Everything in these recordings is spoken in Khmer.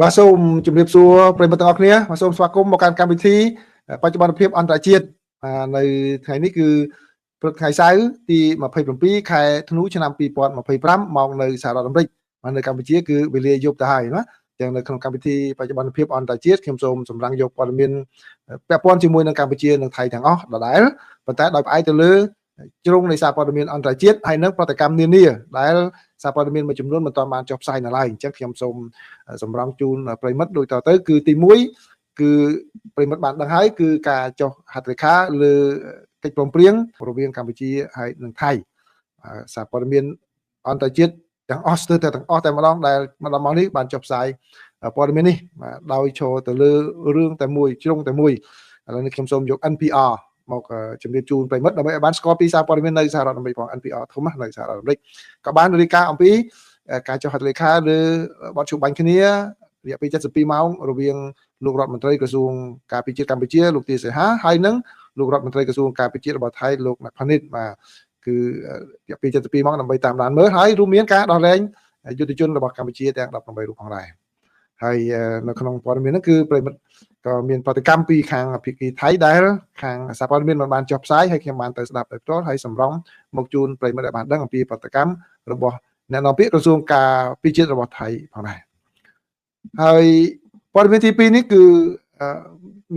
បាទសូមជម្រាបសួរប្រិយមិត្តទាំងអស់គ្នាបាទសូមស្វាគមន៍មកកាន់កម្មវិធីបច្ចុប្បន្នភាពអន្តរជាតិនៅថ្ងៃនេះគឺព្រឹកថ្ងៃសៅរ៍ទី27ខែធ្នូឆ្នាំ2025មកនៅសហរដ្ឋអាមេរិកនៅកម្ពុជាគឺវេលាយប់ទៅហើយណាចឹងនៅក្នុងកម្មវិធីបច្ចុប្បន្នភាពអន្តរជាតិខ្ញុំសូមសម្រង់យកព័ត៌មានពាក់ព័ន្ធជាមួយនឹងកម្ពុជានិងថៃទាំងអស់ដដែលប៉ុន្តែដោយផ្អែកទៅលើជ្រុងនៃសារព័ត៌មានអន្តរជាតិហើយនិងប្រតិកម្មនានាដែលសារព័ត៌មានមួយចំនួនមិនទាន់បានចុះផ្សាយនៅឡើយអញ្ចឹងខ្ញុំសូមសម្រង់ជូនប្រិមិត្តដូចតទៅគឺទី1គឺប្រិមិត្តបានដឹងហើយគឺការចុះហត្ថលេខាលើកិច្ចព្រមព្រៀងរវាងកម្ពុជាហើយនិងថៃសារព័ត៌មានអន្តរជាតិទាំងអស់ស្ទើរតែទាំងអស់តែម្ដងដែលមកដល់ម៉ោងនេះបានចុះផ្សាយព័ត៌មាននេះដោយឈរទៅលើរឿងតែមួយជ្រុងតែមួយឥឡូវនេះខ្ញុំសូមយក NPR មកជំរាបជូនប្រិមិត្តដើម្បីឲ្យបានស្គាល់ពីសារព័ត៌មាននៅសហរដ្ឋអាមេរិកផង NPR ធំនៅសហរដ្ឋអាមេរិកក៏បានរាយការណ៍អំពីការចុះហត្ថលេខាលើបទជួបបាញ់គ្នារយៈពេល72ម៉ោងរវាងលោករដ្ឋមន្ត្រីក្រសួងការពារជាតិកម្ពុជាលោកទាសីហាហើយនិងលោករដ្ឋមន្ត្រីក្រសួងការពារជាតិរបស់ថៃលោកណាត់ផានីតបាទគឺរយៈពេល72ម៉ោងដើម្បីតាមដានមើលហើយរួមមានការដោះលែងយុទ្ធជនរបស់កម្ពុជាទាំង18រូបផងដែរហើយនៅក្នុងព័ត៌មានហ្នឹងគឺប្រិមិត្តក៏មានប្រតិកម្មពីខាងភាគីថៃដែលខាងសារព័ត៌មានមិនបានចុះផ្សាយហើយខ្ញុំបានទៅស្ដាប់ដោយផ្ទាល់ហើយសម្រង់មកជូនប្រិមិត្តឲ្យបានដឹងអំពីប្រតិកម្មរបស់អ្នកនាំពាក្យក្រសួងការពារជាតិរបស់ថៃផងដែរហើយព័ត៌មានទី2នេះគឺ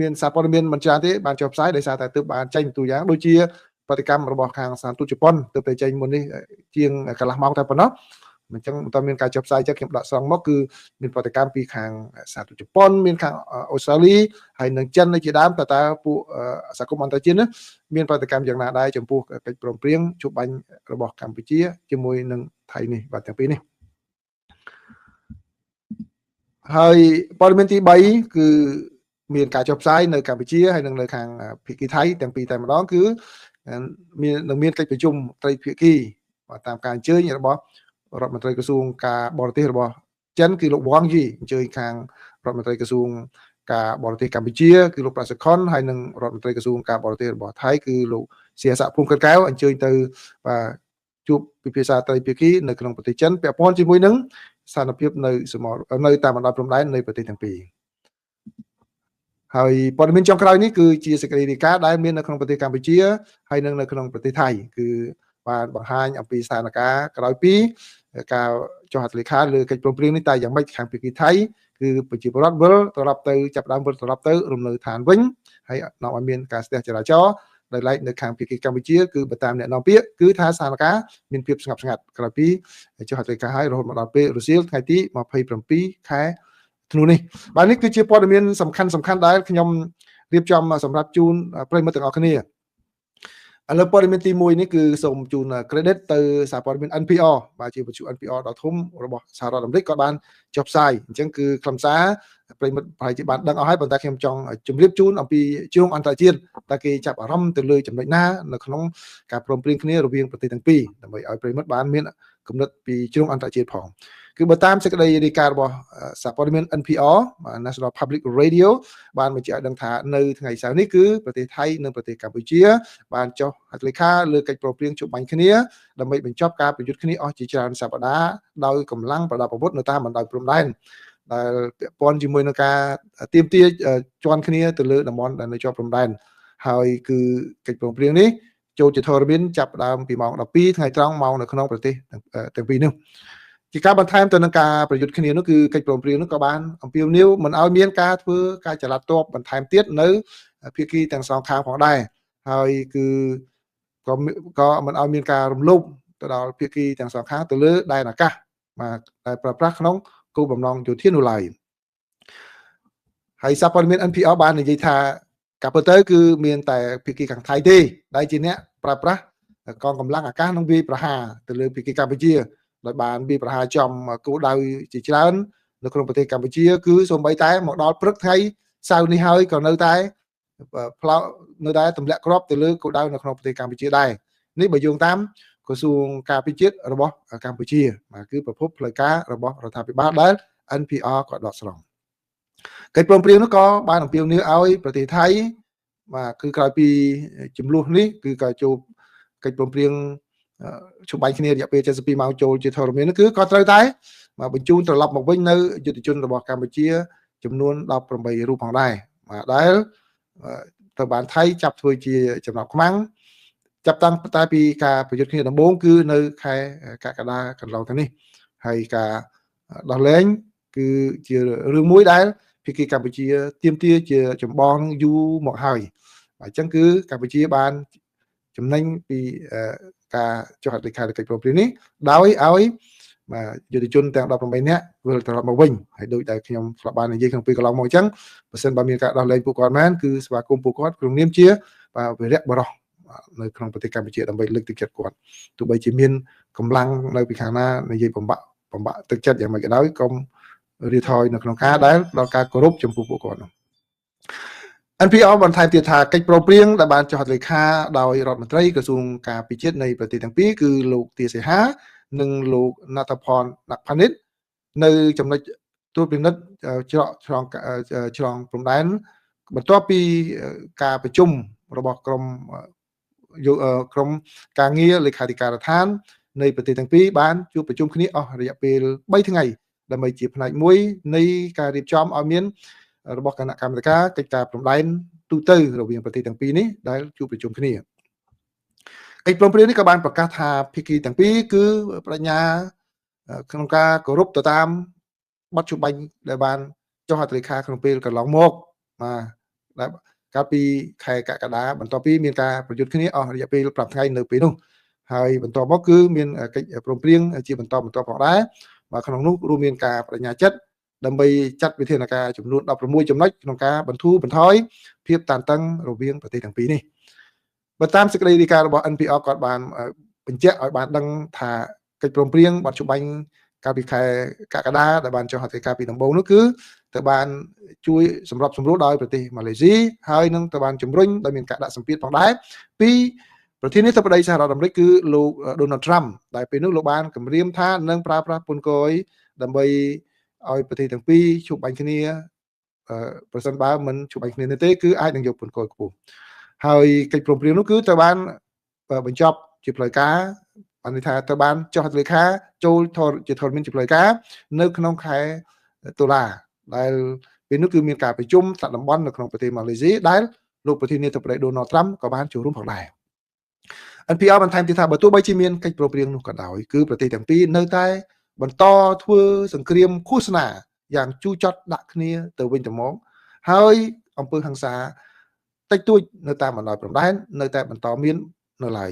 មានសារព័ត៌មានមិនច្រើនទេបានចុះផ្សាយដោយសារតែទើបបានចេញទូយ៉ាងដូចជាប្រតិកម្មរបស់ខាងស្ថានទូតជប៉ុនទើបតែចេញមុននេះជាងកន្លះម៉ោងតែប៉ុណ្ណោះអញ្ចឹងបន្តមានការចុះផ្សាយចឹងខ្ញុំដាក់ស្រង់មកគឺមានប្រតិកម្មពីខាងសហរដ្ឋជប៉ុនមានខាងអូស្ត្រាលីហើយនិងចិនជាដើមតើពួកសហគមន៍អន្តរជាតិនេះមានប្រតិកម្មយ៉ាងណាដែរចំពោះកិច្ចព្រមព្រៀងជួបបាញ់របស់កម្ពុជាជាមួយនឹងថៃនេះបាទទាំងពីរនេះហើយព័ត៌មានទី3គឺមានការចុះផ្សាយនៅកម្ពុជាហើយនិងនៅខាងភាគីថៃទាំងពីរតែម្ដងគឺមានកិច្ចប្រជុំត្រីភាគីបាទតាមការអញ្ជើញរបស់រដ្ឋមន្ត្រីក្រសួងការបរទេសរបស់ចិនគឺលោកវ៉ាងយីអញ្ជើញខាងរដ្ឋមន្ត្រីក្រសួងការបរទេសកម្ពុជាគឺលោកប្រាសិខុនហើយនិងរដ្ឋមន្ត្រីក្រសួងការបរទេសរបស់ថៃគឺលោកសៀស័កភូមិកិនកែវអញ្ជើញទៅបាទជួបពិភាក្សាត្រីភាគីនៅក្នុងប្រទេសចិនពាក់ព័ន្ធជាមួយនឹងស្ថានភាពនៅតាមបណ្ដោយព្រំដែននៃប្រទេសទាំងពីរហើយព័ត៌មានចុងក្រោយនេះគឺជាសេចក្តីរាយការណ៍ដែលមាននៅក្នុងប្រទេសកម្ពុជាហើយនិងនៅក្នុងប្រទេសថៃគឺបានបង្ហាញអំពីស្ថានភាពក្រោយពីការចុះហត្ថលេខាលើកិច្ចព្រមព្រៀងនេះតែយ៉ាងម៉េចខាងភាគីថៃគឺប្រជាពលរដ្ឋវិលត្រឡប់ទៅចាប់ដើមវិលត្រឡប់ទៅរំនៅឋានវិញហើយនាំឲ្យមានការស្ទះចរាចរណ៍ដោយឡែកនៅខាងភាគីកម្ពុជាគឺបើតាមអ្នកនាំពាក្យគឺថាស្ថានភាពមានភាពស្ងប់ស្ងាត់ក្រោយពីចុះហត្ថលេខាហើយរហូតមកដល់ពេលរសៀលថ្ងៃទី27ខែធ្នូនេះបាទនេះគឺជាព័ត៌មានសំខាន់ដែលខ្ញុំរៀបចំសម្រាប់ជូនប្រិយមិត្តទាំងអស់គ្នាឥឡូវព័ត៌មានទី1នេះគឺសូមជូន credit ទៅសារព័ត៌មាន NPR បាទជាវិទ្យុ NPR ដ៏ធំរបស់សហរដ្ឋអាមេរិកក៏បានចុះផ្សាយអញ្ចឹងគឺខ្លឹមសារប្រិយមិត្តប្រហែលជាបានដឹងអស់ហើយប៉ុន្តែខ្ញុំចង់ជម្រាបជូនអំពីជ្រុងអន្តរជាតិតើគេចាប់អារម្មណ៍ទៅលើចំណុចណានៅក្នុងការព្រមព្រៀងគ្នារវាងប្រទេសទាំងពីរដើម្បីឲ្យប្រិយមិត្តបានមានគំនិតពីជ្រុងអន្តរជាតិផងគឺបើតាមសេចក្តីរាយការណ៍របស់សារព័ត៌មាន NPR National Public Radio បានបញ្ជាក់ឲ្យដឹងថានៅថ្ងៃសៅរ៍នេះគឺប្រទេសថៃនិងប្រទេសកម្ពុជាបានចុះហត្ថលេខាលើកិច្ចព្រមព្រៀងជួបបាញ់គ្នាដើម្បីបញ្ចប់ការប្រយុទ្ធគ្នាអស់ជាច្រើនសប្តាហ៍ដោយកម្លាំងប្រដាប់អាវុធនៅតាមបណ្ដោយព្រំដែនដែលពាក់ព័ន្ធជាមួយនឹងការទាមទារជន់គ្នាទៅលើតំបន់ដែលនៅជាប់ព្រំដែនហើយគឺកិច្ចព្រមព្រៀងនេះចូលជាធរមានចាប់ផ្ដើមពីម៉ោង12ថ្ងៃត្រង់មកនៅក្នុងប្រទេសទាំងពីរនេះជាការបន្ថែមទៅនឹងការប្រយុទ្ធគ្នានោះគឺកិច្ចព្រមព្រៀងនោះក៏បានអំពាវនាវមិនឲ្យមានការធ្វើការចល័តទ័ពបន្ថែមទៀតនៅភាគីទាំងសងខាងផងដែរហើយគឺក៏មិនឲ្យមានការរំលោភទៅដល់ភាគីទាំងសងខាងទៅលើដែនអាកាសបាទតែប្រើប្រាស់ក្នុងគោលបំណងយោធានោះឡើយហើយសារព័ត៌មាន NPR បាននិយាយថាការពិតទៅគឺមានតែភាគីខាងថៃទេដែលជាអ្នកប្រើប្រាស់កងកម្លាំងអាកាសនិងវាយប្រហារទៅលើភាគីកម្ពុជាដោយបានវាយប្រហារចំគោលដៅជាច្រើននៅក្នុងប្រទេសកម្ពុជាគឺសូម្បីតែមកដល់ព្រឹកថ្ងៃសៅរ៍នេះហើយក៏នៅតែទម្លាក់គ្រាប់ទៅលើគោលដៅនៅក្នុងប្រទេសកម្ពុជាដែរនេះបើយោងតាមក្រសួងការពារជាតិរបស់កម្ពុជាបាទគឺប្រភពផ្លូវការរបស់រដ្ឋាភិបាលដែល NPR ក៏ដកស្រង់កិច្ចព្រមព្រៀងនោះក៏បានអំពាវនាវឲ្យប្រទេសថៃបាទគឺក្រោយពីចំនួននេះគឺក៏ជួបកិច្ចព្រមព្រៀង chụp bánh kia địa bên trên mau trôi trên thầu miền cứ có tới tái mà bình chung trở lập một vinh nơi dự định là bỏ Campuchia chấm luôn đọc from bày rùa bằng này mà đấy tờ bản thay chập thôi chia chấm đọc mắng chập tăng tai pi cảประยุทธ์គ្នាដំបូងគឺនៅខែកក្កដាកន្លងទៅនេះហើយការដោះលែងគឺជារឿងមួយដែលភាគីកម្ពុជាទាមទារជាចម្បងយូរមកហើយអញ្ចឹងគឺកម្ពុជាបានចំណេញពីការចុះហត្ថលេខាកិច្ចព្រមព្រៀងនេះដោយឲ្យយុទ្ធជនទាំង18នាក់វិលត្រឡប់មកវិញហើយដោយដែលខ្ញុំធ្លាប់បាននិយាយក្នុងពេលកន្លងមកអញ្ចឹងបើសិនបើមានការដោះលែងពួកគាត់មែនគឺស្វាគមន៍ពួកគាត់ក្នុងនាមជាវីរៈបរិសុទ្ធនៅក្នុងប្រទេសកម្ពុជាដើម្បីលើកទឹកចិត្តគាត់ទោះបីជាមានកម្លាំងនៅពីខាងណានិយាយបំបាក់ទឹកចិត្តយ៉ាងម៉េចក៏ដោយកុំរៀថយនៅក្នុងការដែលដល់ការគោរពចំពោះពួកគាត់នោះ NPR បន្ថែមទៀតថាកិច្ចព្រមព្រៀងដែលបានចុះហត្ថលេខាដោយរដ្ឋមន្ត្រីក្រសួងការពិជាតិនៃប្រទេសទាំងពីរគឺលោកទាសីហានិងលោកណតផនណផានិតនៅចំណុចត្រួតពិនិត្យឆ្លងព្រំដែនបន្ទាប់ពីការប្រជុំរបស់ក្រុមការងារលេខាធិការដ្ឋាននៃប្រទេសទាំងពីរបានជួបប្រជុំគ្នាអស់រយៈពេល3ថ្ងៃដើម្បីជាផ្នែកមួយនៃការរៀបចំឲ្យមានរបស់គណៈកម្មាធិការកិច្ចការព្រំដែនទូទៅរវាងប្រទេសទាំងពីរនេះដែលជួបប្រជុំគ្នាកិច្ចព្រមព្រៀងនេះក៏បានប្រកាសថាភាគីទាំងពីរគឺបញ្ញាក្នុងការគោរពទៅតាមបទច្បាញ់ដែលបានចុះហត្ថលេខាក្នុងពេលកន្លងមកដែលកាលពីខែកក្កដាបន្ទាប់ពីមានការប្រយុទ្ធគ្នាអស់រយៈពេល5ថ្ងៃនៅពេលនោះហើយបន្ទាប់មកគឺមានកិច្ចព្រមព្រៀងជាបន្តផងដែរvàក្នុងនោះរួមមានការបដិញ្ញាចិត្តដើម្បីចាត់វិធានការចំនួន16ចំណុចក្នុងការបន្ធូរបន្ថយភាពតានតឹងរវាងប្រទេសទាំងពីរនេះបើតាមសេចក្តីរាយការណ៍របស់ NPR គាត់បានបញ្ជាក់ឲ្យបានដឹងថាកិច្ចព្រមព្រៀងបទច្បាញ់កាលពីខែកក្កដាដែលបានចុះហត្ថលេខាពីដំបូងនោះគឺទៅបានជួយសម្របសម្រួលដោយប្រទេសម៉ាឡេស៊ីហើយនឹងទៅបានជំរុញដោយមានការដាក់សម្ពាធផងដែរពីប្រធានាធិបតីសហរដ្ឋអាមេរិកគឺលោក Donald Trump ដែលពេលនោះលោកបានគម្រាមថានឹងប្រើប្រាស់ពន្ធគយដើម្បីឲ្យប្រទេសទាំងពីរជួបបាញ់គ្នាប្រសិនបើមិនជួបបាញ់គ្នាទេគឺអាចនឹងយកពន្ធគយខ្ពស់ហើយកិច្ចព្រមព្រៀងនោះគឺទៅបានបញ្ចប់ជាផ្លូវការបានន័យថាទៅបានចុះហត្ថលេខាចូលជាធរមានជាផ្លូវការនៅក្នុងខែតុលាដែលពេលនោះគឺមានការប្រជុំថ្នាក់តំបន់នៅក្នុងប្រទេសម៉ាឡេស៊ីដែលលោកប្រធានាធិបតី Donald Trump ក៏បានចូលរួមផងដែរ NPR បន្ថែមទៀតថាបើទោះបីជាមានកិច្ចព្រមព្រៀងនោះក៏ដោយគឺប្រទេសទាំងពីរនៅតែបន្តធ្វើសង្គ្រាមឃោសនាយ៉ាងជូរចត់ដាក់គ្នាទៅវិញទៅមកហើយអំពើហិង្សាតិចតួចនៅតាមបណ្ដោយព្រំដែននៅតែបន្តមាននៅឡើយ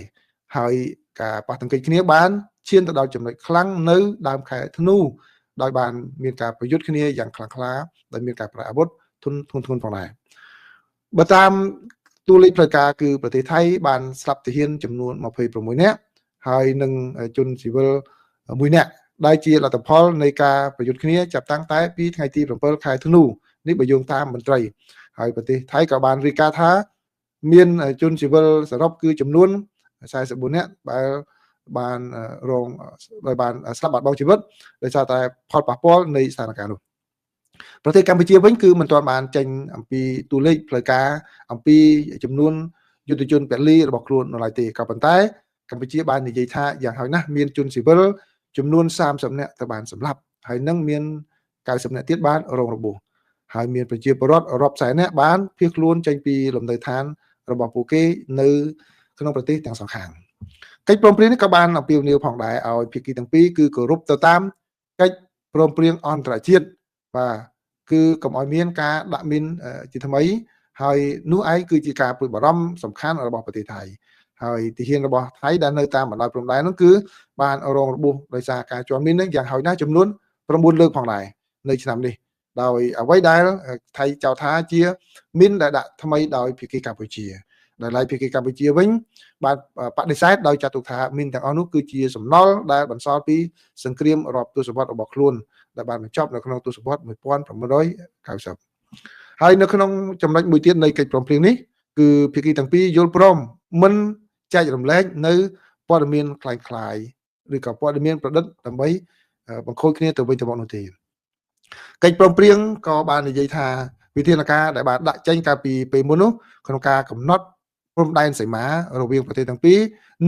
ហើយការប៉ះទង្គិចគ្នាបានឈានទៅដល់ចំណុចខ្លាំងនៅដើមខែធ្នូដោយបានមានការប្រយុទ្ធគ្នាយ៉ាងខ្លាំងក្លាដោយមានការប្រើអាវុធធ្ងន់ផងដែរបើតាមតួលេខផ្លូវការគឺប្រទេសថៃបានស្លាប់ទាហានចំនួន26នាក់ហើយនឹងជនស៊ីវិល1នាក់ដែលជាលទ្ធផលនៃការប្រយុទ្ធគ្នាចាប់តាំងតែពីថ្ងៃទី7ខែធ្នូនេះបើយោងតាមមន្ត្រីហើយប្រទេសថៃក៏បានរាយការណ៍ថាមានជនស៊ីវិលសរុបគឺចំនួន44នាក់ដែលបានបានស្លាប់បាត់បង់ជីវិតដោយសារតែផលប៉ះពាល់នៃស្ថានភាពនោះប្រទេសកម្ពុជាវិញគឺមិនទាន់បានចេញអំពីតួលេខផ្លូវការអំពីចំនួនយុទ្ធជនពលីរបស់ខ្លួននៅឡើយទេក៏ប៉ុន្តែកម្ពុជាបាននិយាយថាយ៉ាងហោចណាស់មានជនស៊ីវិលចំនួន30នាក់ទៅបានសម្លាប់ហើយនឹងមាន90នាក់ទៀតបានរងរបួសហើយមានប្រជាពលរដ្ឋរាប់សែននាក់បានភៀសខ្លួនចេញពីលំនៅឋានរបស់ពួកគេនៅក្នុងប្រទេសទាំងសងខាងកិច្ចព្រមព្រៀងនេះក៏បានអំពាវនាវផងដែរឲ្យភាគីទាំងពីរគឺគោរពទៅតាមកិច្ចព្រមព្រៀងអន្តរជាតិបាទគឺកុំឲ្យមានការដាក់មីនជាថ្មីហើយនោះឯងគឺជាការព្រួយបារម្ភសំខាន់របស់ប្រទេសថៃហើយទាហានរបស់ថៃដែលនៅតាមបណ្ដោយព្រំដែននោះគឺបានរងរបួសដោយសារការជាប់មីននឹងយ៉ាងហោចណាស់ចំនួន9លើកផងដែរនៅឆ្នាំនេះដោយអ្វីដែលថៃចោទថាជាមីនដែលដាក់ថ្មីដោយភាគីកម្ពុជាដែលឡែកភាគីកម្ពុជាវិញបានបដិសេធដោយចាត់ទុកថាមីនទាំងអស់នោះគឺជាសំណល់ដែលបន្សល់ពីសង្គ្រាមរាប់ទសវត្សរ៍របស់ខ្លួនដែលបានបញ្ចប់នៅក្នុងទសវត្សរ៍1990ហើយនៅក្នុងចំណុចមួយទៀតនៃកិច្ចព្រមព្រៀងនេះគឺភាគីទាំងពីរយល់ព្រមមិនចែករំលែកនៅព័ត៌មានคล้ายៗឬក៏ព័ត៌មានប្រឌិតដើម្បីបង្ខូចគ្នាទៅវិញទៅមកនោះទេកិច្ចព្រមព្រៀងក៏បាននិយាយថាវិធានការដែលបានដាក់ចេញកាលពីពេលមុននោះក្នុងការកំណត់ ព្រំដែនសីមារវាងប្រទេសទាំងពីរ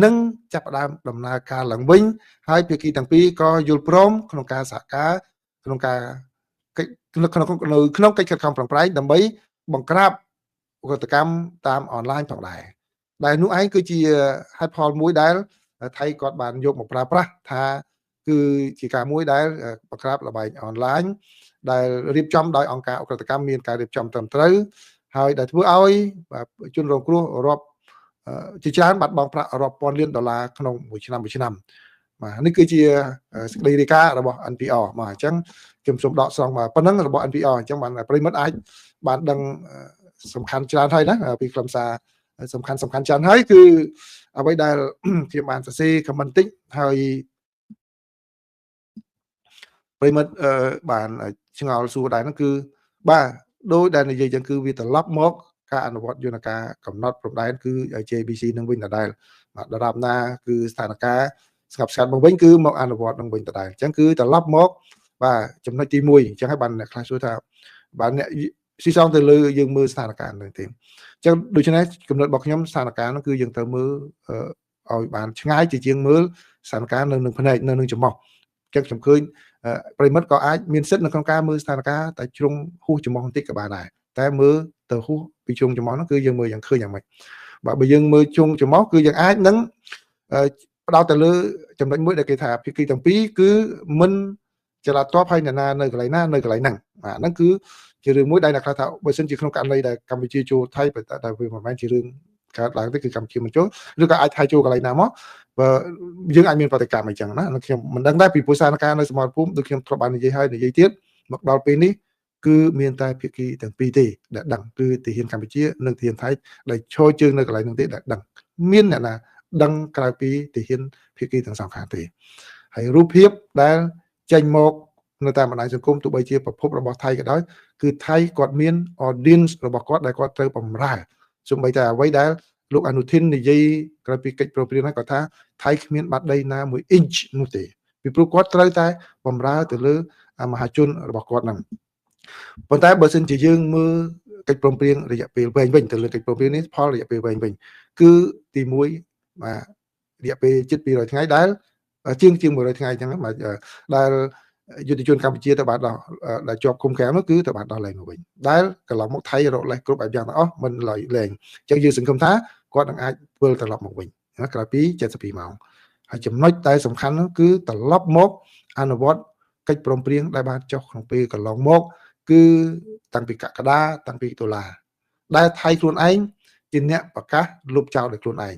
និងចាប់ផ្ដើមដំណើរការឡើងវិញហើយភាគីទាំងពីរក៏យល់ព្រមក្នុងការសហការក្នុងការក្នុងកិច្ចខិតខំប្រឹងប្រែងដើម្បីបង្ក្រាបឧក្រិដ្ឋកម្មតាមអនឡាញផងដែរដែលនោះឯងគឺជាហេតុផលមួយដែលថៃគាត់បានយកមកប្រើប្រាស់ថាគឺជាការមួយដែលបង្ក្រាបល្បែងអនឡាញដែលរៀបចំដោយអង្គការឧក្រិដ្ឋកម្មមានការរៀបចំត្រឹមត្រូវហើយដែលធ្វើឲ្យជនរងគ្រោះរាប់ជាច្រើនបាត់បង់ប្រាក់រាប់ពាន់លានដុល្លារក្នុងមួយឆ្នាំបាទនេះគឺជាសេចក្តីរាយការណ៍របស់ NPR បាទអញ្ចឹងខ្ញុំសូមដកស្រង់មកប៉ុណ្ណឹងរបស់ NPR អញ្ចឹងបានប្រិមិត្តអាចបានដឹងសំខាន់ច្រើនហើយណាពីខ្លឹមសារសំខាន់ច្រើនហើយគឺអ្វីដែលខ្ញុំបានសរសេរខមមិនតិចហើយប្រិមិត្តបានឆ្ងល់សួរដែរហ្នឹងគឺបាទដោយដែលនិយាយចឹងគឺវាត្រឡប់មកការអនុវត្តយន្តការកំណត់ព្រំដែនគឺ JBC នឹងវិញដដែលបាទដរាបណាគឺស្ថានភាពស្ងប់ស្ងាត់មកវិញគឺមកអនុវត្តនឹងវិញដដែលអញ្ចឹងគឺត្រឡប់មកបាទចំណុចទី1អញ្ចឹងហើយបានអ្នកខ្លះសួរថាបាទអ្នកស៊ីសងទៅលើយើងមើលស្ថានភាពនឹងទេអញ្ចឹងដូច្នេះកំណត់របស់ខ្ញុំស្ថានភាពនោះគឺយើងត្រូវមើលឲ្យបានឆ្ងាយជាជាងមើលស្ថានភាពនៅនឹងភ្នែកនៅនឹងច្រមុះអញ្ចឹងខ្ញុំឃើញប្រិមិត្តក៏អាចមានសិទ្ធិនៅក្នុងការមើលស្ថានភាពតែជ្រុងហួសច្រមុះបន្តិចក៏បានដែរតែមើលទៅហួសពីជ្រុងច្រមុះនោះគឺយើងមើលយ៉ាងឃើញយ៉ាងម៉េចបាទបើយើងមើលជ្រុងច្រមុះគឺយើងអាចនឹងផ្ដោតទៅលើចំណុចមួយដែលគេថាភាគីទាំងពីរគឺមិនចលនាតបហើយអ្នកណានៅកន្លែងណានៅកន្លែងហ្នឹងបាទហ្នឹងគឺជារឿងមួយដែលអ្នកខ្លះថាបើសិនជាក្នុងករណីដែលកម្ពុជាចូលថៃតែវាមិនមែនជារឿងកើតឡើងទេគឺកម្ពុជាមិនចូលឬក៏អាចថៃចូលកន្លែងណាមកបើយើងអាចមានប្រតិកម្មអីចឹងណាខ្ញុំមិនដឹងដែរពីពុសានការនៅសមរភូមិដូចខ្ញុំធ្លាប់បាននិយាយហើយនិយាយទៀតមកដល់ពេលនេះគឺមានតែភាគីទាំងពីរទេដែលដឹងគឺទាហានកម្ពុជានិងទាហានថៃដែលឈរជើងនៅកន្លែងនោះទេដែលដឹងមានអ្នកណាដឹងក្រៅពីទាហានភាគីទាំងសងខាងទេហើយរូបភាពដែលចេញមកនៅតាមបណ្ដាញសង្គមទោះបីជាប្រភពរបស់ថៃក៏ដោយគឺថៃគាត់មាន audience របស់គាត់ដែលគាត់ត្រូវបម្រើសូម្បីតែអ្វីដែលលោកអនុทิននិយាយក្រៅពីកិច្ចប្រព្រឹត្តហ្នឹងគាត់ថាថៃគ្មានបាត់ដីណាមួយ inch នោះទេពីព្រោះគាត់ត្រូវតែបម្រើទៅលើមហាជនរបស់គាត់ហ្នឹងប៉ុន្តែបើសិនជាយើងមើលកិច្ចព្រមព្រៀងរយៈពេលវែងវិញទៅលើកិច្ចព្រមព្រៀងនេះផលរយៈពេលវែងវិញគឺទី1បាទរយៈពេលជិត200ថ្ងៃដែលជាង100ថ្ងៃអញ្ចឹងបាទដែលយុទ្ធជនកម្ពុជាទៅបានដល់ជាប់គុំខាំងនោះគឺទៅបានដល់លែងមកវិញដែលកន្លងមកថៃរកលេសគ្រប់បែបយ៉ាងទាំងអស់មិនឡើយលែងអញ្ចឹងយើងសង្ឃឹមថាគាត់នឹងអាចវិលត្រឡប់មកវិញក្រោយពី72ម៉ោងហើយចំណុចដែលសំខាន់នោះគឺត្រឡប់មកអនុវត្តកិច្ចព្រមព្រៀងដែលបានចុះក្នុងពេលកន្លងមកគឺតាំងពីកក្កដាតាំងពីតុលាដែលថៃខ្លួនឯងជាអ្នកប្រកាសលុបចោលដោយខ្លួនឯង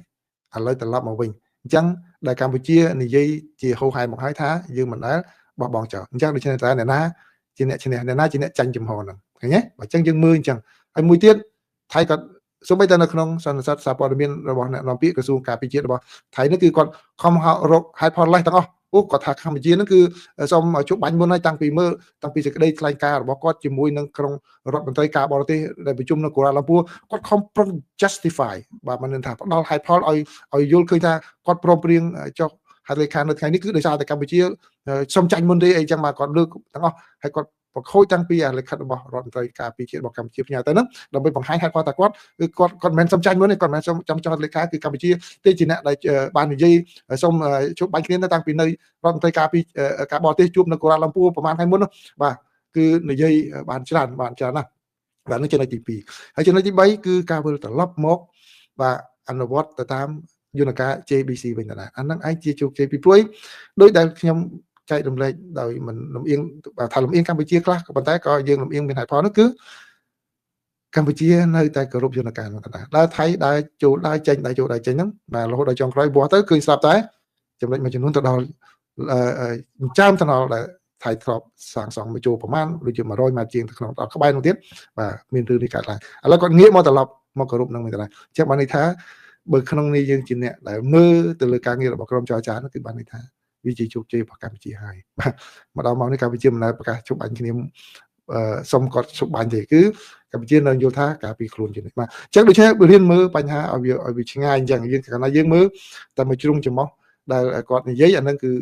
ឥឡូវត្រឡប់មកវិញអញ្ចឹងដែលកម្ពុជានិយាយជាហោហែមកហើយថាយើងមិនដែលបោះបង់ចោលអញ្ចឹងដូច្នេះតើអ្នកណាជាអ្នកឈ្នះអ្នកណាជាអ្នកចាញ់ចំហហ្នឹងឃើញទេបើអញ្ចឹងយើងមើលអញ្ចឹងហើយមួយទៀតថៃក៏សូម្បីតែនៅក្នុងសន្និសីទសារព័ត៌មានរបស់អ្នកនាំពាក្យក្រសួងការពារជាតិរបស់ថៃនេះគឺគាត់ខំរកហេតុផលលេសទាំងអស់គាត់ថាកម្ពុជាហ្នឹងគឺសូមជប់បាញ់មុនហើយតាំងពីសេចក្តីថ្លែងការណ៍របស់គាត់ជាមួយនឹងក្រុមរដ្ឋមន្ត្រីការបរទេសដែលប្រជុំនៅកូរ៉ាឡាំពួរគាត់ខំប្រឹង justify បាទមិនថាផ្ដល់ហេតុផលឲ្យយល់ឃើញថាគាត់ព្រមព្រៀងចុះហេតុលេខានៅថ្ងៃនេះគឺដោយសារតែកម្ពុជាសុំចាញ់មុនទេអីចឹងបាទគាត់លើកទាំងអស់ហើយគាត់បង្ខូចតាំងពីលិខិតរបស់រដ្ឋមន្ត្រីការពារជាតិរបស់កម្ពុជាផ្ញើទៅហ្នឹងដើម្បីបង្ហាញហេតុផលថាគាត់មិនមែនសុំចាញ់មុនទេគាត់មិនមែនសុំចង់លេខាគឺកម្ពុជាទេជាអ្នកដែលបាននិយាយសុំជួបបាញ់គ្នាតាំងពីនៅរដ្ឋមន្ត្រីការពារការបរទេសជួបនៅកូរ៉ាឡាំពួរប្រហែលថ្ងៃមុនបាទគឺនិយាយបានច្រើនណាស់បាទនេះចំណុចទី2ហើយចំណុចទី3គឺការវិលត្រឡប់មកបាទអនុវត្តទៅតាមយន្តការ JBC វិញដែរអាហ្នឹងឯងជាជោគជ័យពីព្រួយដោយដែលខ្ញុំចែករំលែកដោយមិនលំអៀងថាលំអៀងកម្ពុជាខ្លះក៏ប៉ុន្តែក៏យើងលំអៀងមានហេតុផលនោះគឺកម្ពុជានៅតែគោរពយន្តការនោះដែរដល់ថៃដែរចូលដែរចេញហ្នឹងបាទរហូតដល់ចុងក្រោយបោះទៅឃើញស្រាប់តែចំណុចមួយចំនួនទៅដល់ចាំថ្នល់ដែលថៃធ្លាប់សាងសង់មកចូលប្រមាណដូចជា100ម៉ែត្រជាងទៅក្នុងដល់ក្បែរនោះទៀតបាទមានរឿងនេះកើតឡើងឥឡូវគាត់ងាកមកត្រឡប់មកគោរពនឹងវិញដែរចឹងបានន័យថាបើក្នុងនេះយើងជាអ្នកដែលមើលទៅលើការងាររបស់ក្រុមចរចានោះគឺបានន័យថាវាជាជោគជ័យរបស់កម្ពុជាហើយមកដល់មកនេះកម្ពុជាមិនដែលប្រកាសជប់បាញ់គ្នាសុំគាត់ជប់បាញ់ទេគឺកម្ពុជានៅយល់ថាការពីខ្លួនជានិច្ចបាទអញ្ចឹងដូច្នេះរៀនមើលបញ្ហាឲ្យវាឆ្ងាយអញ្ចឹងយើងកាលណាយើងមើលតែមួយជ្រុងច្រមុះដែលគាត់និយាយអាហ្នឹងគឺ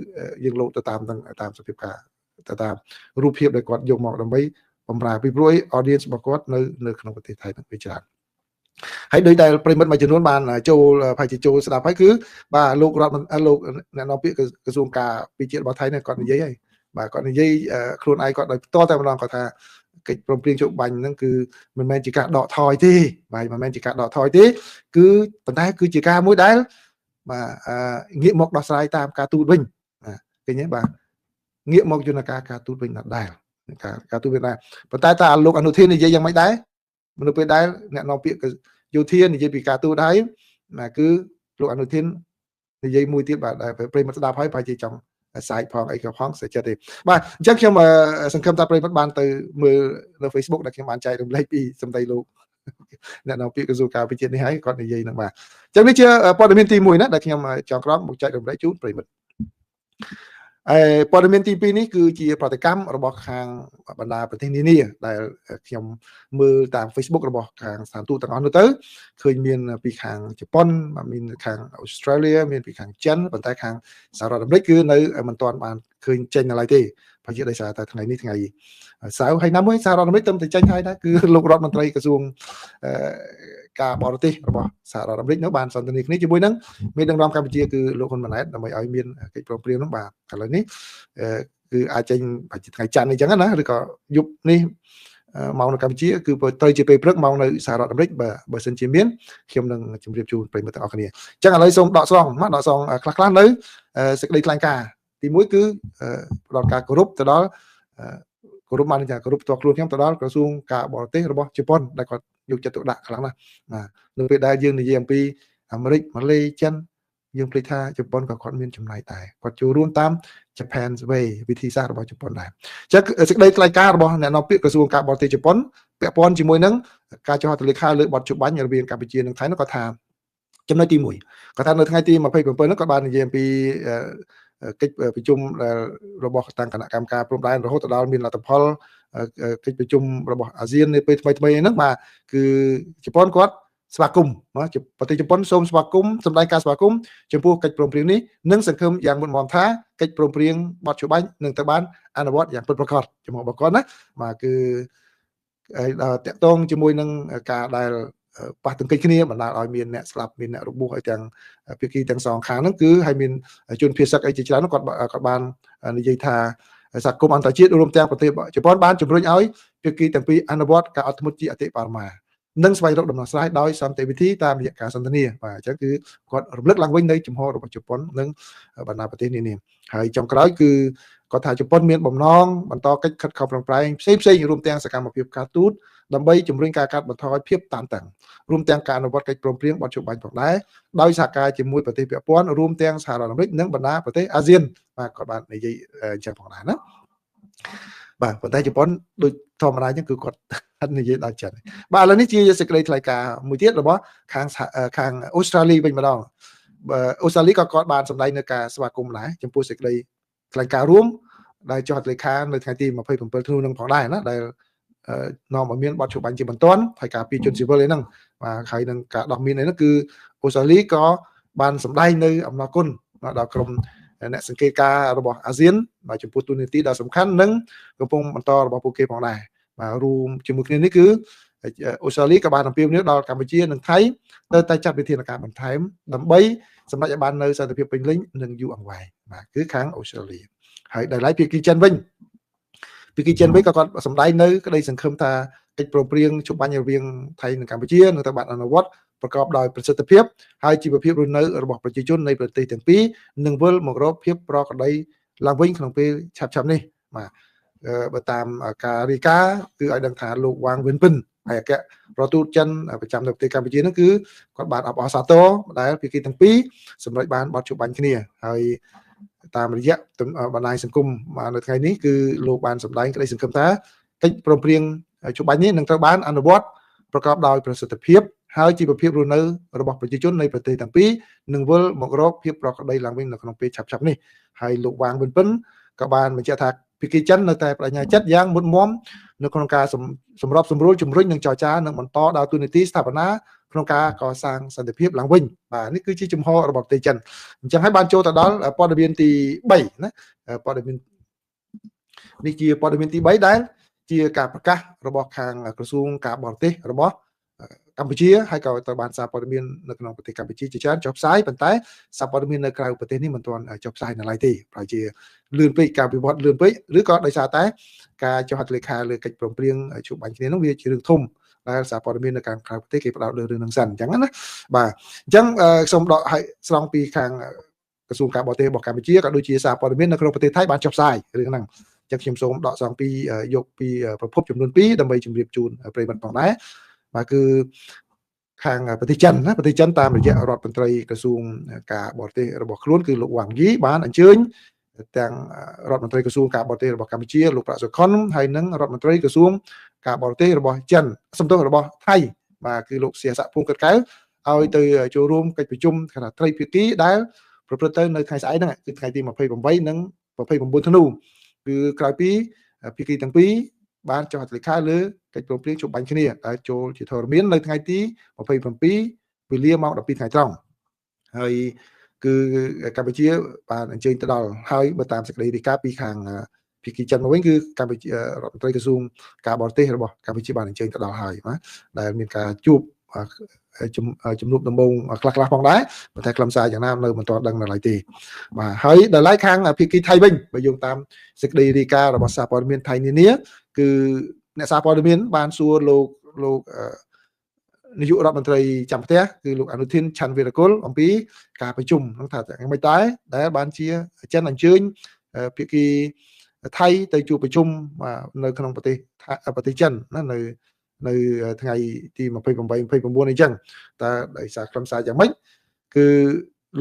យើងលោតទៅតាមសភាពការទៅតាមរូបភាពដែលគាត់យកមកដើម្បីបំរើពីព្រោះ audience របស់គាត់នៅក្នុងប្រទេសថៃហ្នឹងវាច្រើន ហើយដោយដែលប្រិមិត្តមួយចំនួនបានចូលផាច់ចូលស្ដាប់ហើយគឺបាទលោករដ្ឋលោកអ្នកនាំពាក្យក្រសួងការពារជាតិរបស់ថៃនេះគាត់និយាយហើយបាទគាត់និយាយខ្លួនឯងគាត់ដោយផ្ទាល់តែម្ដងគាត់ថាកិច្ចព្រមព្រៀងជោគបាញ់ហ្នឹងគឺមិនមែនជាការដកថយទេបាទមិនមែនជាការដកថយទេគឺប៉ុន្តែគឺជាការមួយដែលបាទងាកមកដោះស្រាយតាមការទូតវិញបាទឃើញទេបាទងាកមកយន្តការទូតវិញដែរការទូតវិញដែរប៉ុន្តែតើលោកអនុធាននិយាយយ៉ាងម៉េចដែរនៅពេលដែលអ្នកនាំពាក្យយោធានិយាយពីការទូតហើយណាគឺលោកអនុធាននិយាយមួយទៀតបាទប្រិមត្តស្ដាប់ហើយប្រហែលជាចង់សាយផងអីក៏ផងសេចក្ដីទេបាទអញ្ចឹងខ្ញុំសង្ឃឹមថាប្រិមត្តបានទៅមើលនៅ Facebook ដែលខ្ញុំបានចែករំលែកពីសម្ដីលោកអ្នកនាំពាក្យក្រសួងការពារជាតិនេះហើយគាត់និយាយហ្នឹងបាទអញ្ចឹងនេះជាព័ត៌មានទី1ណាដែលខ្ញុំចង់ក្រងមកចែករំលែកជូនប្រិមត្តព័ត៌មានទី2នេះគឺជាប្រតិកម្មរបស់ខាងបណ្ដាប្រទេសនានាដែលខ្ញុំមើលតាម Facebook របស់ខាងស្ថានទូតទាំងអស់នោះទៅឃើញមានពីខាងជប៉ុនមានខាងអូស្ត្រាលីមានពីខាងចិនប៉ុន្តែខាងសហរដ្ឋអាមេរិកគឺនៅមិនទាន់បានឃើញចេញនៅឡើយទេព្រោះជាដោយសារតែថ្ងៃនេះថ្ងៃសៅរ៍ហើយណាមួយសហរដ្ឋអាមេរិកទៅចេញហើយដែរគឺលោករដ្ឋមន្ត្រីក្រសួងការបរទេសរបស់សហរដ្ឋអាមេរិកនោះបានសន្ទនាគ្នាជាមួយនឹងមេដឹកនាំកម្ពុជាគឺលោកហ៊ុនម៉ាណែតដើម្បីឲ្យមានកិច្ចព្រមព្រៀងនោះបាទឥឡូវនេះគឺអាចចេញថ្ងៃច័ន្ទអីចឹងណាឬក៏យប់នេះមកនៅកម្ពុជាគឺត្រូវជាពេលព្រឹកមកនៅសហរដ្ឋអាមេរិកបើសិនជាមានខ្ញុំនឹងជម្រាបជូនប្រិយមិត្តទាំងអស់គ្នាអញ្ចឹងឥឡូវសូមដកស្រង់ខ្លះនៅសេចក្តីថ្លែងការណ៍ទី1គឺផ្ដល់ការគោរពទៅដល់គោរពបានថាគោរពផ្ទាល់ខ្លួនខ្ញុំទៅដល់ក្រសួងការបរទេសរបស់ជប៉ុនដែលគាត់យកចិត្តទុកដាក់ខ្លាំងណាស់នៅពេលដែលយើងនិយាយអំពីអាមេរិកម៉ាឡេចិនយើងភ្លេចថាជប៉ុនក៏គាត់មានចំណាយដែរគាត់ចូលរួមតាម Japan's way វិធីសាស្ត្ររបស់ជប៉ុនដែរអញ្ចឹងសេចក្តីថ្លែងការណ៍របស់អ្នកនាំពាក្យក្រសួងការបរទេសជប៉ុនពាក់ព័ន្ធជាមួយនឹងការចុះហត្ថលេខាលើបទជបាញ់រវាងកម្ពុជានិងថៃនោះគាត់ថាចំណុចទី1គាត់ថានៅថ្ងៃទី27នោះគាត់បាននិយាយអំពីកិច្ចប្រជុំរបស់តាំងគណៈកម្មការព្រំដែនរហូតដល់មានលទ្ធផលកិច្ចប្រជុំរបស់អាស៊ាននៅពេលថ្មីហ្នឹងបាទគឺជប៉ុនគាត់ស្វាគមន៍ប្រទេសជប៉ុនសូមស្វាគមន៍សម្ដែងការស្វាគមន៍ចំពោះកិច្ចព្រមព្រៀងនេះនិងសង្ឃឹមយ៉ាងមុតមមថាកិច្ចព្រមព្រៀងបទជបាញ់នឹងទៅបានអនុវត្តយ៉ាងពិតប្រាកដចំពោះបកគាត់ណាបាទគឺតកតងជាមួយនឹងការដែលប៉ះទង្គិចគ្នាបណ្ដាលឲ្យមានអ្នកស្លាប់មានអ្នករបួសឲ្យទាំងភាគីទាំងសងខាងហ្នឹងគឺឲ្យមានជនភៀសសឹកអីជាច្រើនគាត់បាននិយាយថាសហគមន៍អន្តរជាតិរួមទាំងប្រទេសជប៉ុនបានជំរុញឲ្យភាគីទាំងពីរអនុវត្តការអត់ធ្មត់ជាអតិបរមានិងស្វែងរកដំណោះស្រាយដោយសន្តិវិធីតាមរយៈការសន្ទនាបាទអញ្ចឹងគឺគាត់រំលឹកឡើងវិញនៅជំហររបស់ជប៉ុននិងបណ្ដាប្រទេសនានាហើយចុងក្រោយគឺគាត់ថាជប៉ុនមានបំណងបន្តកិច្ចខិតខំប្រឹងប្រែងផ្សេងរួមទាំងសកម្មភាពការទូតដើម្បីជំរុញការកាត់បន្ថយភាពតានតឹងរួមទាំងការអនុវត្តកិច្ចព្រមព្រៀងបទជបាញ់ផងដែរដោយសហការជាមួយប្រទេសពាក់ព័ន្ធរួមទាំងសហរដ្ឋអាមេរិកនិងបណ្ដាប្រទេសអាស៊ានបាទគាត់បាននិយាយអញ្ចឹងផងដែរណាបាទប៉ុន្តែជប៉ុនដូចធម្មតាអញ្ចឹងគឺគាត់និយាយដល់ចិនបាទឥឡូវនេះជាសេចក្តីថ្លែងការណ៍មួយទៀតរបស់ខាងអូស្ត្រាលីវិញម្ដងអូស្ត្រាលីក៏គាត់បានសម្ដែងនៅការស្វាគមន៍ដែរចំពោះសេចក្តីថ្លែងការណ៍រួមដែលចុះហត្ថលេខានៅថ្ងៃទី27ធ្នូនឹងផងដែរណាដែលនាំឲ្យមានបទជបាញ់ជាបន្ទាន់ហើយការពីជនស៊ីវិលហ្នឹងបាទហើយនឹងការដោះមានហ្នឹងគឺអូស្ត្រាលីក៏បានសម្ដែងនៅអំណរគុណដល់ក្រុមអ្នកសង្កេតការរបស់អាស៊ានបាទចំពោះទូនាទីដ៏សំខាន់និងកំពុងបន្តរបស់ពួកគេផងដែរបាទរួមជាមួយគ្នានេះគឺអូស្ត្រាលីក៏បានអំពាវនាវដល់កម្ពុជានិងថៃទៅតែចាត់វិធានការបន្ថែមដើម្បីសម្រេចឲ្យបាននៅសន្តិភាពពេញលេញនិងយូរអង្វែងបាទគឺខាងអូស្ត្រាលីហើយដោយឡែកភាគីចិនវិញក៏គាត់សម្ដែងនៅក្តីសង្ឃឹមថាកិច្ចព្រមព្រៀងជបាញ់រវាងថៃនិងកម្ពុជានឹងត្រូវបានអនុវត្តប្រកបដោយប្រសិទ្ធភាពហើយជីវភាពរស់នៅរបស់ប្រជាជននៃប្រទេសទាំងពីរនឹងវិលមករកភាពប្រក្រតីឡើងវិញក្នុងពេលឆាប់ៗនេះបាទបើតាមការរាយការណ៍គឺឲ្យដឹងថាលោកវ៉ាងវិនពិនហើយអគ្គរដ្ឋទូតចិនប្រចាំនៅប្រទេសកម្ពុជានោះគឺគាត់បានអបអរសាទរដែលភាគីទាំងពីរសម្រេចបានបទជបាញ់គ្នាហើយតាមរយៈបណ្ដាញសង្គមនៅថ្ងៃនេះគឺលោកបានសម្ដែងក្តីសង្ឃឹមថាកិច្ចព្រមព្រៀងជបាញ់នេះនឹងត្រូវបានអនុវត្តប្រកបដោយប្រសិទ្ធភាពហើយជីវភាពរស់នៅរបស់ប្រជាជននៃប្រទេសទាំងពីរនឹងវិលមករកភាពប្រក្រតីឡើងវិញនៅក្នុងពេលឆាប់ៗនេះហើយលោកវ៉ាងវិនពិនក៏បានបញ្ជាក់ថាភាគីចិននៅតែបដិញ្ញាចិត្តយ៉ាងមុតមមនៅក្នុងការសម្របសម្រួលជំរុញនិងចរចានិងបន្តដើរតួនាទីស្ថាបនាក្នុងការកសាងសន្តិភាពឡើងវិញបាទនេះគឺជាជំហររបស់ប្រទេសចិនអញ្ចឹងហើយបានចូលទៅដល់ព័ត៌មានទី3ណាព័ត៌មាននេះជាព័ត៌មានទី3ដែលជាការប្រកាសរបស់ខាងក្រសួងការបរទេសរបស់ កម្ពុជាហើយក៏ទៅបានសារព័ត៌មាននៅក្នុងប្រទេសកម្ពុជាជាច្រើនចុះផ្សាយប៉ុន្តែសារព័ត៌មាននៅក្រៅប្រទេសនេះមិនទាន់ចុះផ្សាយនៅឡើយទេប្រហែលជាលឿនពេកការវិវត្តលឿនពេកឬក៏ដោយសារតែការចុះហត្ថលេខាលើកិច្ចព្រមព្រៀងជួបបាញ់គ្នានោះវាជារឿងធំដែលសារព័ត៌មាននៅខាងក្រៅប្រទេសគេផ្ដោតលើរឿងហ្នឹងសិនអញ្ចឹងណាបាទអញ្ចឹងសូមដកឲ្យស្រង់ពីខាងក្រសួងការបរទេសរបស់កម្ពុជាក៏ដូចជាសារព័ត៌មាននៅក្នុងប្រទេសថៃបានចុះផ្សាយរឿងហ្នឹងអញ្ចឹងខ្ញុំសូមដកស្រង់ពីយកពីប្រភពចំនួន2ដើម្បីជម្រាបជូនប្រិយមិត្តផងដែរបាទគឺខាងប្រទេសចិនណាប្រទេសចិនតាមរយៈរដ្ឋមន្ត្រីក្រសួងការបរទេសរបស់ខ្លួនគឺលោកវ៉ាងយីបានអញ្ជើញទាំងរដ្ឋមន្ត្រីក្រសួងការបរទេសរបស់កម្ពុជាលោកប្រាក់សុខុនហើយនិងរដ្ឋមន្ត្រីក្រសួងការបរទេសរបស់ចិនសំទោសរបស់ថៃបាទគឺលោកសៀស័កភួងកិតកៅឲ្យទៅចូលរួមកិច្ចប្រជុំគណៈត្រីភាគីដែលប្រព្រឹត្តទៅនៅថ្ងៃស្អែកហ្នឹងគឺថ្ងៃទី28និង29ធ្នូគឺក្រោយពីភាគីទាំងពីរបានចុះហត្ថលេខាលើកិច្ចព្រមព្រៀងជួបបាញ់គ្នាដែលចូលជាធរមាននៅថ្ងៃទី27វេលាម៉ោង 12 ថ្ងៃត្រង់ហើយគឺកម្ពុជាបានអញ្ជើញទៅដល់ហើយបើតាមសេចក្តីរាយការណ៍ពីខាងភាគីចិនមកវិញគឺកម្ពុជារដ្ឋមន្ត្រីក្រសួងការបរទេសរបស់កម្ពុជាបានអញ្ជើញទៅដល់ហើយណាដែលមានការជួបជំនួបដំបូងខ្លះៗផងដែរប៉ុន្តែខ្លឹមសារយ៉ាងណានៅមិនទាន់ដឹងនៅឡើយទេបាទហើយដល់ឡែកខាងភាគីថៃវិញបើយោងតាមសេចក្តីរាយការណ៍របស់សារព័ត៌មានថៃនានាគឺអ្នកសារព័ត៌មានបានសួរលោកនាយករដ្ឋមន្ត្រីចាំផ្ទះគឺលោកអនុทิនឆាន់វីរកុលអំពីការប្រជុំហ្នឹងថាយ៉ាងម៉េចដែរដែលបានជាចិនអញ្ជើញភាគីថៃទៅជួបប្រជុំនៅក្នុងប្រទេសចិនណានៅថ្ងៃទី28 29អីចឹងតើដោយសារខ្លឹមសារយ៉ាងម៉េចគឺ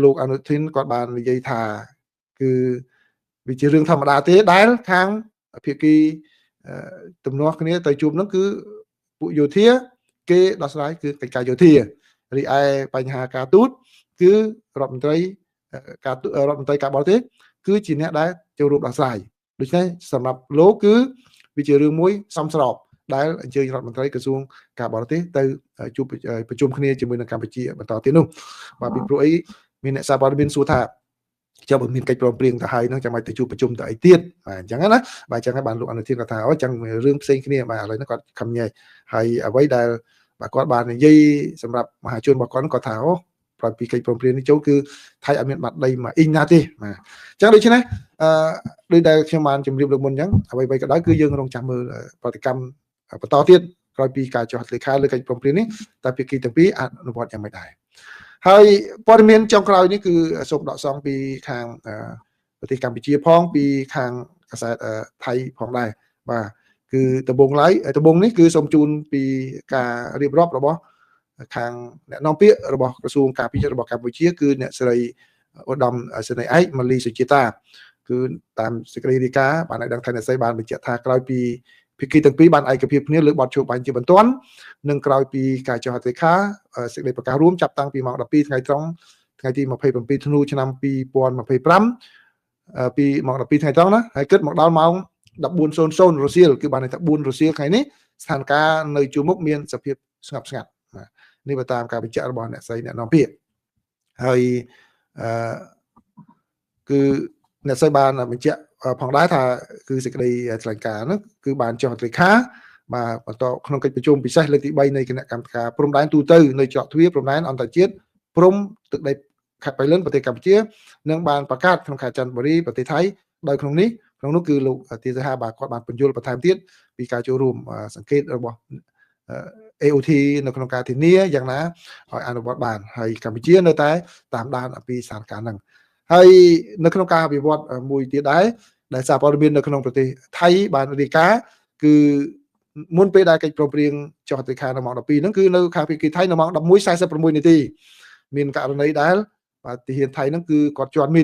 លោកអនុทิនគាត់បាននិយាយថាគឺវាជារឿងធម្មតាទេដែលខាងភាគីទំនាស់គ្នាទៅជួបហ្នឹងគឺពួកយោធាគេដោះស្រាយគឺកិច្ចការយោធារីឯបញ្ហាការទូតគឺរដ្ឋមន្ត្រីការបរទេសគឺជាអ្នកដែលចូលរួមដោះស្រាយដូច្នេះសម្រាប់លោកគឺវាជារឿងមួយសមស្របដែលអញ្ជើញរដ្ឋមន្ត្រីក្រសួងការបរទេសទៅជួបប្រជុំគ្នាជាមួយនឹងកម្ពុជាបន្តទៀតនោះបាទពីព្រោះអីមានអ្នកសារព័ត៌មានសួរថាចាំបើមានកិច្ចព្រមព្រៀងទៅហើយនឹងចាំឲ្យទៅជួបប្រជុំទៅអីទៀតបាទអញ្ចឹងណាបាទអញ្ចឹងហើយបានលោកអនុทิនគាត់ថាអូអញ្ចឹងរឿងផ្សេងគ្នាបាទឥឡូវនេះគាត់ខំញែកហើយអ្វីដែលបាទគាត់បាននិយាយសម្រាប់មហាជនរបស់គាត់គាត់ថាអូប្រពីកិច្ចព្រមព្រៀងនេះចូលគឺថៃអត់មានបាត់ដីមកអ៊ីងណាទេបាទអញ្ចឹងដូច្នេះដោយដែលខ្ញុំបានជម្រាបលើកមុនអញ្ចឹងអ្វីៗក៏ដោយគឺយើងរងចាំមើលប្រតិកម្មបន្តទៀតក្រោយពីការចុះហត្ថលេខាលើកិច្ចព្រមព្រៀងនេះតើភាគីទាំងពីរអនុវត្តយ៉ាងម៉េចដែរហើយព័ត៌មានចុងក្រោយនេះគឺសូមដកស្រង់ពីខាងប្រទេសកម្ពុជាផងពីខាងកាសែតថៃផងដែរបាទគឺដំបូងនេះគឺសូមជូនពីការរៀបរាប់របស់ខាងអ្នកនាំពាក្យរបស់ក្រសួងការពារជាតិរបស់កម្ពុជាគឺអ្នកស្រីឧត្តមសេនីយ៍ឯកម៉ាលីសុជាតាគឺតាមសេចក្តីរាយការណ៍បានឲ្យដឹងថាអ្នកស្រីបានបញ្ជាក់ថាក្រោយពីភាគីទាំងពីរបានឯកភាពគ្នាលើបទជួបបាញ់ជាបន្ទាន់និងក្រោយពីការចុះហត្ថលេខាសេចក្តីប្រកាសរួមចាប់តាំងពីម៉ោង 12 ថ្ងៃត្រង់ថ្ងៃទី27ធ្នូឆ្នាំ2025ពីម៉ោង 12 ថ្ងៃត្រង់ណាហើយគិតមកដល់ម៉ោង 14:00 រសៀលគឺបានថា4រសៀលថ្ងៃនេះស្ថានភាពនៅជួរមុខមានសភាពស្ងប់ស្ងាត់នេះបើតាមការបញ្ជាក់របស់អ្នកស្រីអ្នកនាំពាក្យហើយគឺអ្នកស្រីបានបញ្ជាក់ផងដែរថាគឺសេចក្តីថ្លែងការណ៍នោះគឺបានចុះហត្ថលេខាបាទបន្តក្នុងកិច្ចប្រជុំពិសេសលើកទី3នៃគណៈកម្មការព្រំដែនទូទៅនៅច្រកទ្វារព្រំដែនអន្តរជាតិព្រំទឹកដីខេត្តបៃលិនប្រទេសកម្ពុជានិងបានប្រកាសក្នុងខេត្តចន្ទបុរីប្រទេសថៃដោយក្នុងនោះគឺលោកទាសហាបាទគាត់បានបញ្យល់បន្ថែមទៀតពីការចូលរួមសង្កេតរបស់ AOT នៅក្នុងការធានាយ៉ាងណាឲ្យអនុវត្តបានហើយកម្ពុជានៅតែតាមដានអំពីស្ថានភាពហ្នឹងហើយនៅក្នុងការវិវត្តមួយទៀតដែរដែលសារព័ត៌មាននៅក្នុងប្រទេសថៃបានរាយការណ៍គឺមុនពេលដែលកិច្ចព្រមព្រៀងចុះហត្ថលេខានៅម៉ោង 12 ហ្នឹងគឺនៅខាងភាគីថៃនៅម៉ោង 11:46 នាទីមានករណីដែលបាទទាហានថៃហ្នឹងគឺគាត់ជន់មី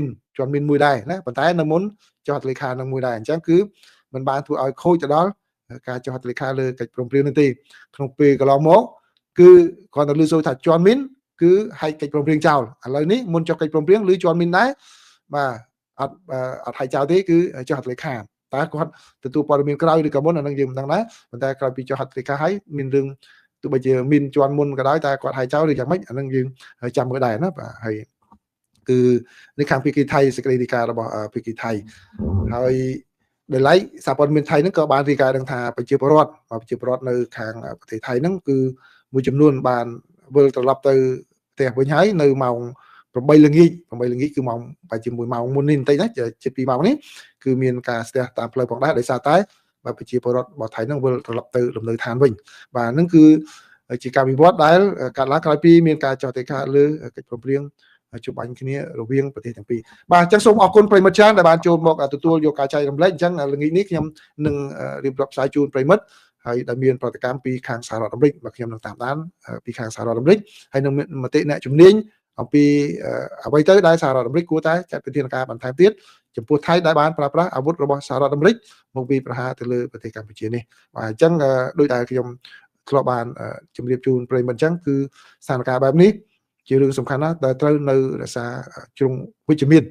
នមួយដែរណាប៉ុន្តែនៅមុនចុះហត្ថលេខានឹងមួយដែរអញ្ចឹងគឺมันបានធ្វើឲ្យខូចទៅដល់ការចុះហត្ថលេខាលើកិច្ចព្រមព្រៀងនេះទេក្នុងពេលកន្លងមកគឺគាត់ទៅលើសូថាជន់មីនគឺហែកកិច្ចព្រមព្រៀងចោលឥឡូវនេះមុនចុះកិច្ចព្រមព្រៀងឬជន់មីនដែរបាទអត់ហែកចោលទេគឺចុះហត្ថលេខាតើគាត់ទទួលព័ត៌មានក្រោយឬក៏មុនអានឹងយើងមិនដឹងដែរប៉ុន្តែក្រោយពីចុះហត្ថលេខាហើយមានរឿងទោះបីជាមានជន់មុនក៏ដោយតែគាត់ហែកចោលឬយ៉ាងម៉េចអានឹងយើងចាំមើលដែរណាបាទហើយគឺនេះខាងភាគីថៃសេចក្តីរាយការណ៍របស់ភាគីថៃហើយដោយឡែកសារព័ត៌មានថៃហ្នឹងក៏បានរាយការណ៍ដឹងថាប្រជាពលរដ្ឋនៅខាងប្រទេសថៃហ្នឹងគឺ មួយចំនួនបានវិលត្រឡប់ទៅផ្ទះវិញហើយនៅម៉ោង8 ល្ងាចគឺម៉ោងប្រហែលជាមួយម៉ោងមុននេះបន្តិចណាជិត2ម៉ោងនេះគឺមានការស្ទះតាមផ្លូវផងដែរដោយសារតែបាទប្រជាពលរដ្ឋរបស់ថៃនឹងវិលត្រឡប់ទៅលំនៅឋានវិញបាទហ្នឹងគឺជាការវិវត្តដែលកាត់ឡើងក្រោយពីមានការចោទទេខាលើកិច្ចព្រមព្រៀងជួបបាញ់គ្នារវាងប្រទេសទាំងពីរបាទអញ្ចឹងសូមអរគុណប្រិមិត្តច្រើនដែលបានចូលមកទទួលយកការចែករំលែកអញ្ចឹងល្ងាចនេះខ្ញុំនឹងរៀបរាប់ផ្សាយជូនប្រិមិត្តហើយដែលមានប្រតិកម្មពីខាងសហរដ្ឋអាមេរិកបាទខ្ញុំនឹងតាមដានពីខាងសហរដ្ឋអាមេរិកហើយនឹងមតិអ្នកជំនាញអំពីអ្វីទៅដែលសហរដ្ឋអាមេរិកគួរតែចាត់វិធានការបន្ថែមទៀតចំពោះថៃដែលបានប្រើប្រាស់អាវុធរបស់សហរដ្ឋអាមេរិកមកពីប្រហារទៅលើប្រទេសកម្ពុជានេះបាទអញ្ចឹងដោយដែលខ្ញុំធ្លាប់បានជម្រាបជូនប្រិមិត្តអញ្ចឹងគឺស្ថានភាពបែបនេះជារឿងសំខាន់ណាស់ដែលត្រូវនៅរក្សាជ្រុងវិជ្ជមាន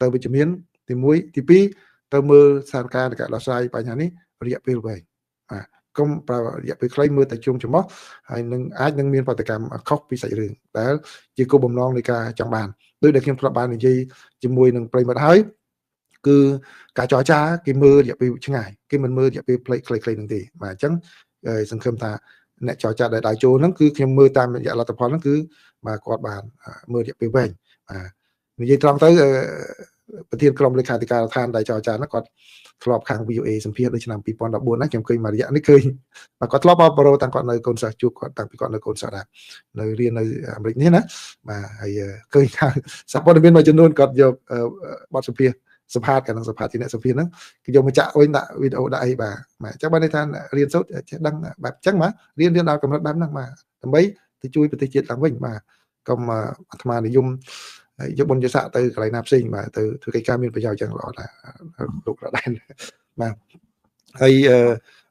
ទៅវិជ្ជមានទី1ទី2ទៅមើលស្ថានភាពនៃការដោះស្រាយបញ្ហានេះរយៈពេលវែងបាទកុំប្រើរយៈពេលខ្លីមើលតែជ្រុងច្រមុះហើយនឹងអាចនឹងមានប្រតិកម្មខុសពីសាច់រឿងដែលជាគោលបំណងនៃការចង់បានដោយដែលខ្ញុំធ្លាប់បាននិយាយជាមួយនឹងប្រិមិត្តហើយគឺការចរចាគេមើលរយៈពេលឆ្ងាយគេមិនមើលរយៈពេលខ្លីៗនឹងទេបាទអញ្ចឹងសង្ឃឹមថាអ្នកចរចាដែលចូលហ្នឹងគឺខ្ញុំមើលតាមរយៈលទ្ធផលហ្នឹងគឺបាទគាត់បានមើលរយៈពេលវែងបាទនិយាយត្រង់ទៅប្រធានក្រុមលេខាធិការដ្ឋានដែលចរចាហ្នឹងគាត់ធ្លាប់ខាង VOA សម្ភាសដូចឆ្នាំ2014ណាខ្ញុំឃើញមួយរយៈនេះឃើញបាទគាត់ធ្លាប់បរិបតាំងគាត់នៅកូនសិស្សជួបគាត់តាំងពីគាត់នៅកូនសិស្សដែរនៅរៀននៅអាមេរិកនេះណាបាទហើយឃើញខាងសហព័ន្ធមានមួយចំនួនគាត់យកបទសម្ភាសសភាកាលនឹងសភាជាអ្នកសម្ភាសហ្នឹងគេយកមកចាក់វិញដាក់វីដេអូដាក់អីបាទអញ្ចឹងបានន័យថារៀនសូត្រចេះដឹងបែបអញ្ចឹងបាទរៀនដល់កម្រិតបែបហ្នឹងបាទដើម្បីទៅជួយប្រទេសជាតិឡើងវិញបាទកុំអាត្មានិយមយកបុណ្យស័ក្តិទៅកន្លែងណាផ្សេងបាទទៅធ្វើកិច្ចការមានប្រយោជន៍ចឹងល្អដែរលោករដែនបាទហើយ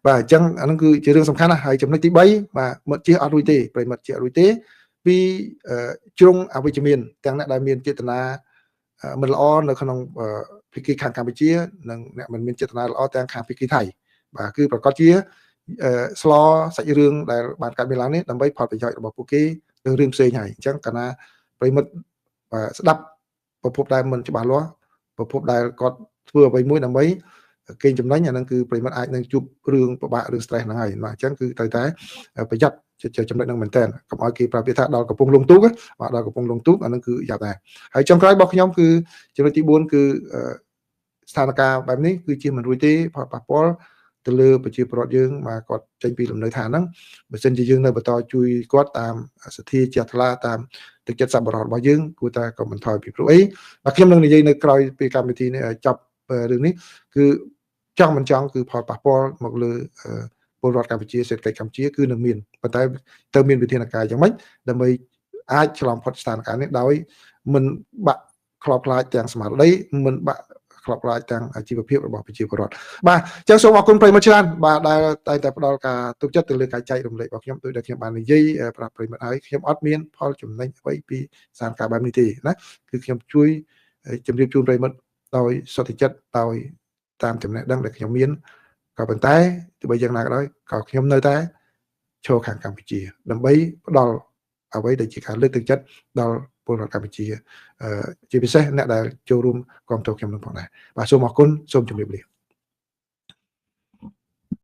បាទអញ្ចឹងអានឹងគឺជារឿងសំខាន់ណាស់ហើយចំណុចទី3បាទមិត្តជាអត់រួចទេប្រិមិត្តជាអត់រួចទេពីជ្រុងអវិជ្ជមានទាំងអ្នកដែលមានចេតនាមិនល្អនៅក្នុងភាគីខាងកម្ពុជានិងអ្នកមិនមានចេតនាល្អទាំងខាងភាគីថៃបាទគឺប្រកាសជាស្លសាច់រឿងដែលបានកាត់មានឡើងនេះដើម្បីផលប្រយោជន៍របស់ពួកគេឬរឿងផ្សេងហើយអញ្ចឹងកាលណាប្រិមិត្តស្ដាប់ប្រភពដែលមិនច្បាស់លាស់ប្រភពដែលគាត់ធ្វើអ្វីមួយដើម្បីកេងចំណេញអានឹងគឺប្រិមិត្តអាចនឹងជួបរឿងពិបាករឿង stress ហ្នឹងហើយបាទអញ្ចឹងគឺត្រូវតែប្រយ័ត្នចំណុចហ្នឹងមែនតើកុំឲ្យគេប្រាប់ថាដល់កំពង់លងទូកបាទដល់កំពង់លងទូកអានឹងគឺយ៉ាប់ដែរហើយចុងក្រោយរបស់ខ្ញុំគឺចំណុចទី4គឺស្ថានភាពបែបនេះគឺជាមិនរួចទេផលប៉ះពាល់ទៅលើប្រជាពលរដ្ឋយើងមកគាត់ចេញពីលំនៅឋានហ្នឹងបើសិនជាយើងនៅបន្តជួយគាត់តាមសទ្ធាជ្រះថ្លាតាមទឹកចិត្តសប្បុរសរបស់យើងគួរតែកុំបន្ថយពីព្រោះអីបាទខ្ញុំនឹងនិយាយនៅក្រោយពីកម្មវិធីនេះចប់រឿងនេះគឺចង់មិនចង់គឺផលប៉ះពាល់មកលើពលរដ្ឋកម្ពុជាសេដ្ឋកិច្ចកម្ពុជាគឺនឹងមានប៉ុន្តែទៅមានវិធានការយ៉ាងម៉េចដើម្បីអាចឆ្លងផុតស្ថានភាពនេះដោយមិនបាក់ខ្លោបខ្លាចទាំងស្មារតីមិនបាក់ខ្លោបខ្លាចទាំងជីវភាពរបស់ប្រជាពលរដ្ឋបាទអញ្ចឹងសូមអរគុណប្រិយមិត្តច្រើនបាទដែលតែផ្ដល់ការទុកចិត្តទៅលើការចែករំលែករបស់ខ្ញុំដោយដែលខ្ញុំបាននិយាយប្រាប់ប្រិយមិត្តហើយខ្ញុំអត់មានផលចំណេញអ្វីពីស្ថានភាពបែបនេះទេណាគឺខ្ញុំជួយជម្រាបជូនប្រិយមិត្តដោយសុទ្ធចិត្តដោយតាមចំណេះដឹងដែលខ្ញុំមានក៏ប៉ុន្តែទោះបីយ៉ាងណាក៏ដោយក៏ខ្ញុំនៅតែឈរខាងកម្ពុជាដើម្បីផ្ដល់អ្វីដែលជាការលើកទឹកចិត្តដល់ពលរដ្ឋកម្ពុជាជាពិសេសអ្នកដែលចូលរួមគាំទ្រខ្ញុំនឹងផងដែរបាទសូមអរគុណសូមជម្រាបលា